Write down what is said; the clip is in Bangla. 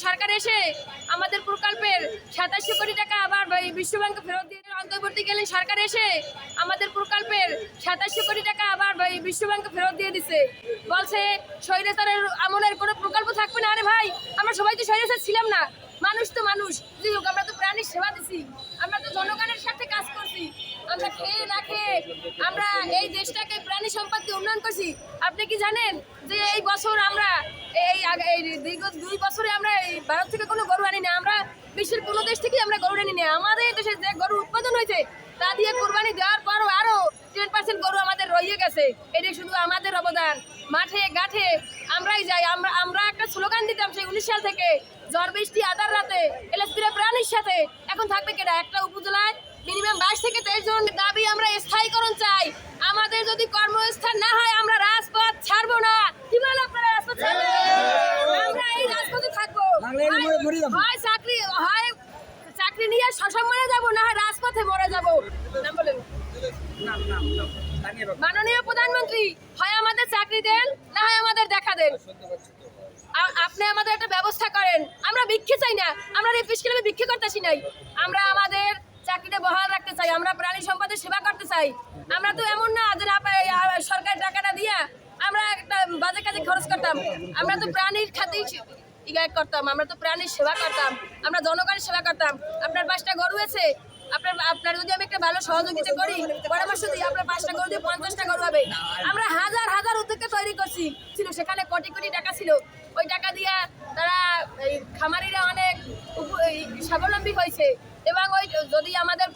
সরকার এসে আমাদের প্রকল্পের 2700 কোটি টাকা আবার বিশ্বব্যাংকে ফেরত দিয়ে অন্তর্বর্তীকালীন সরকার এসে আমাদের প্রকল্পের 2700 কোটি টাকা আবার বিশ্বব্যাংকে ফেরত দিয়ে দিছে। বলছে স্বৈরাচারের আমলের কোনো প্রকল্প থাকবে না। আরে ভাই, আমরা সবাই তো স্বৈরাচার ছিলাম না, মানুষ তো মানুষ। আমরা তো প্রাণীর সেবা দিছি, আমরা তো জনগণের সাথে কাজ করছি, আমরা খেয়ে না খেয়ে আমরা এই দেশটাকে প্রাণী সম্পদকে উন্নয়ন করছি। আপনি কি জানেন যে এই বছর আমরা এই দীর্ঘ 2 বছরে আমরা এই ভারত থেকে কোনো গরু আনি না, আমরা বিশ্বের কোনো দেশ থেকে আমরা গরু আনি না। আমাদের দেশে যে গরু উৎপাদন হয়েছে তা দিয়ে কোরবানি দেওয়ার পরও আরো 10% গরু আমাদের রয়ে গেছে। এটা শুধু আমাদের অবদান। মাঠে ঘাটে আমরাই যাই। আমরা একটা স্লোগান দিতাম সেই 19 সাল থেকে, ঝড় বৃষ্টি আধার রাতে এলাস্তিরা প্রাণীর সাথে। এখন থাকবে কেনা? একটা উপজেলায় মিনিমাম 22 থেকে 23 জন। দাবি আমরা স্থায়ীকরণ চাই। আমাদের যদি কর্মস্থান না হয় আমরা রাজপথ ছাড়বো না। কি বলেন আপনারা? রাজপথ ছাড়বেন? আমরা এই রাজপথে থাকবো। হয় চাকরি নিয়ে সসম্মানে যাবো, না হয় রাজপথে মরে যাবো। নাম বলেন। মাননীয় প্রধানমন্ত্রী, হয় আমাদের চাকরি দেন, না হয় আমাদের দেখা দেন। আপনি আমাদের একটা ব্যবস্থা করেন। আমরা ভিক্ষে চাই না, আমরা রেফিস ক্লাবে ভিক্ষে করতেছি নাই। আমরা আমাদের চাকরিটা বহাল রাখতে চাই, আমরা প্রাণী সম্পদের সেবা করতে চাই। আমরা তো এমন না যে সরকার টাকাটা দিয়া আমরা একটা বাজে কাজে খরচ করতাম। আমরা তো প্রাণীর খাতেই করতাম, আমরা তো প্রাণীর সেবা করতাম, আমরা জনগণের সেবা করতাম। আপনার 5টা গরু আছে, আপনার যদি আমি একটা ভালো সহযোগিতা করি, পরামর্শ দিই, আপনার 5টা গরু দিয়ে 50টা গরু হবে। আমরা হাজার হাজার উদ্যোগকে তৈরি করছি, সেখানে কোটি কোটি টাকা ছিল। ওই টাকা দিয়া তারা খামারিরা অনেক স্বাবলম্বী হয়েছে। এবং ওই যদি আমাদের